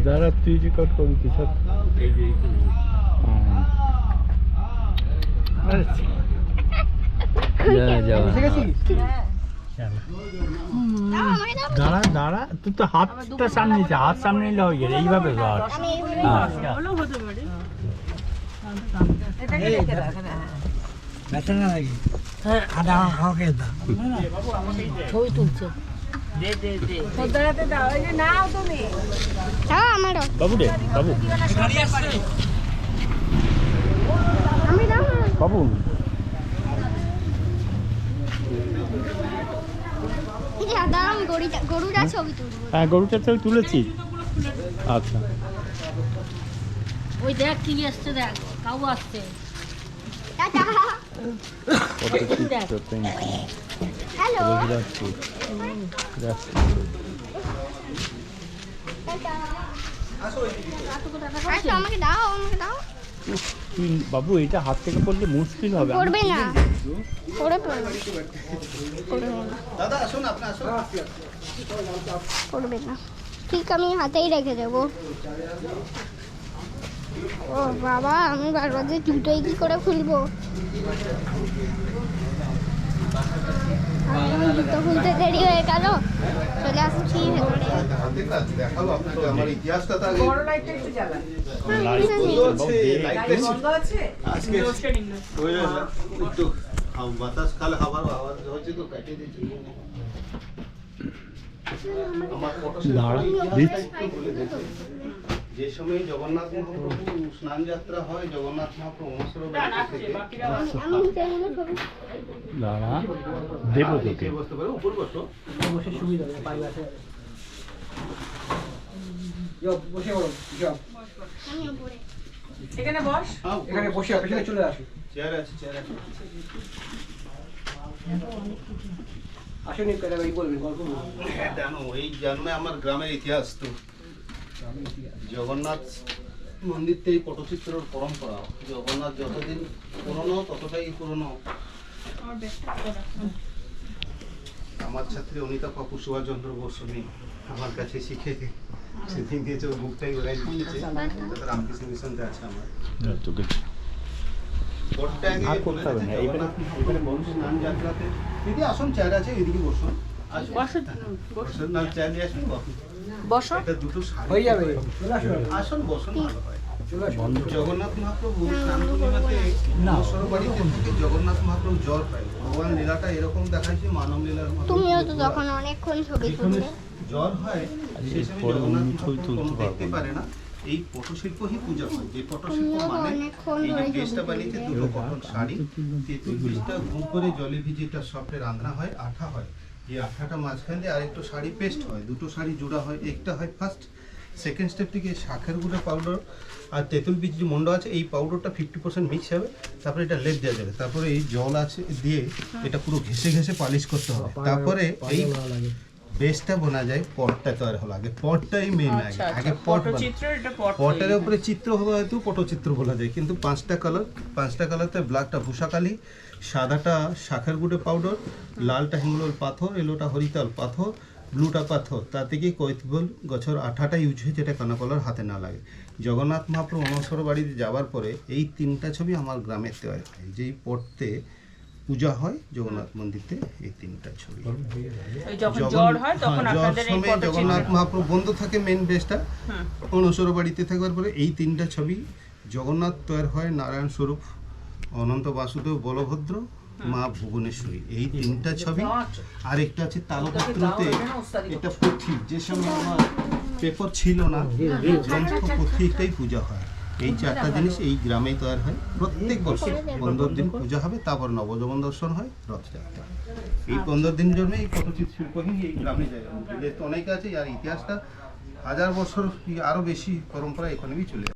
दादा तुझी रिकॉर्ड करू तिथं দাঁড়া দাঁড়া তুই তো হাতটা সামনে নিচে হাত সামনে নিলে হয়ে গেলে এইভাবে ধর ছবি তুলছে বাবু রে বাবু বাবু হ্যাঁ গরুটার ছবি তুলেছি আচ্ছা ওই দেখ কি আসছে দেখ কাউ আসছে হ্যালো আমাকে দাও আমাকে দাও বাবু এটা হাত থেকে পড়লে মুশকিল হবে পড়বে না পড়ে পড়বে দাদা আসুন আপনি আসুন পড়বে না ঠিক আমি হাতেই রেখে দেবো ও বাবা আমি বারবার যে জুতোই কি করে খুলবো জুতো খুলতে দেরি হয়ে গেল চলে আসছি ভেতরে দেখাবো আপনাকে আমার ইতিহাসটা তো আগে আজকে একটু বাতাস খালে খাবার আওয়াজ হচ্ছে তো কাটিয়ে দিচ্ছি আমার ফটো যে সময় জগন্নাথ মহাপ্রভু স্নান যাত্রা হয় জগন্নাথ মহাপ্রভু অনসর বাড়ি থেকে দাঁড়া দেবো তোকে বসতে পারো উপর বসো বসে সুবিধা পাইলে আছে বসে বলো এখানে বস এখানে বসে পেছনে চলে আসো চেয়ার আছে আসুন এই বলবেন গল্প জানো এই জন্মে আমার গ্রামের ইতিহাস তো জগন্নাথ মন্দির থেকে পটচিত্রের পরম্পরা জগন্নাথ যতদিন পুরনো ততটাই পুরনো আমার ছাত্রী অনিতা কাকু সুভাষচন্দ্র গোস্বামী আমার কাছে শিখে সেদিন দিয়েছে ওর বুকটাই ওরাই দিয়েছে রামকৃষ্ণ মিশনতে আছে আমার তোকে স্নান যাত্রাতে দিদি আসুন চেয়ার আছে এদিকে বসুন বসুন না চেয়ার নিয়ে আসুন বসো এটা দুটো হয়ে যাবে আসুন বসুন ভালো হয় জগন্নাথ মহাপ্রভু স্নান পূর্ণিমাতে অনসর বাড়িতে থেকে জগন্নাথ মহাপ্রভু জ্বর পায় ভগবান লীলাটা এরকম দেখাচ্ছে মানব লীলার মতো তুমিও তো তখন অনেকক্ষণ ছবি তুলবে জ্বর হয় সেই সময় জগন্নাথ মহাপ্রভু দেখতে পারে না এই পটশিল্পই পূজা হয় যে পটশিল্প মানে এই যে ড্রেসটা বানিয়েছে দুটো কটন শাড়ি তেঁতুল বীজটা ঘুম করে জলে ভিজিয়ে সফটে রান্না হয় আঠা হয় এই আঠাটা মাঝখান দিয়ে আরেকটা শাড়ি পেস্ট হয় দুটো শাড়ি জোড়া হয় একটা হয় ফার্স্ট সেকেন্ড স্টেপ থেকে শাকের গুঁড়ো পাউডার আর তেঁতুল বীজ যে মন্ড আছে এই পাউডারটা 50% মিক্স হবে তারপরে এটা লেপ দেওয়া যাবে তারপরে এই জল আছে দিয়ে এটা পুরো ঘেসে ঘেসে পালিশ করতে হবে তারপরে এই বেসটা বোনা যায় পটটা তৈরি হলো আগে পটটাই মেন আগে পট পটের উপরে চিত্র হবে হয়তো পটচিত্র বলা যায় কিন্তু পাঁচটা কালারতে ব্ল্যাকটা ভূষাকালি সাদাটা শাখার গুঁড়ো পাউডার লালটা হিঙ্গলল পাথর এলোটা হরিতাল পাথর ব্লুটা পাথর তার থেকে কৈতবল গছর আঠাটা ইউজ হয় যেটা কানাকলার হাতে না লাগে জগন্নাথ মহাপ্রভু অনসর বাড়িতে যাওয়ার পরে এই তিনটা ছবি আমার গ্রামে তৈরি হয় যেই পটতে পূজা হয় জগন্নাথ মন্দিরে এই তিনটা ছবি জগন্নাথ মহাপ্রভু বন্ধ থাকে মেন বেসটা অনসর বাড়িতে থাকার পরে এই তিনটা ছবি জগন্নাথ তৈরি হয় নারায়ণ স্বরূপ অনন্ত বাসুদেব বলভদ্র মা ভুবনেশ্বরী এই তিনটা ছবি আর একটা আছে তালপত্রতে এটা পুঁথি যে সময় আমার পেপার ছিল না এই গ্রন্থ পুঁথিটাই পূজা হয় এই চারটা জিনিস এই গ্রামেই তৈরি হয় প্রত্যেক বছর 15 দিন পূজা হবে তারপর নবযৌবন দর্শন হয় রথযাত্রা এই 15 দিন জন্য এই পটচিত্র শিল্পহীন এই গ্রামে যায় অনেক আছে আর ইতিহাসটা 1000 বছর আরো বেশি পরম্পরা এখানেই চলে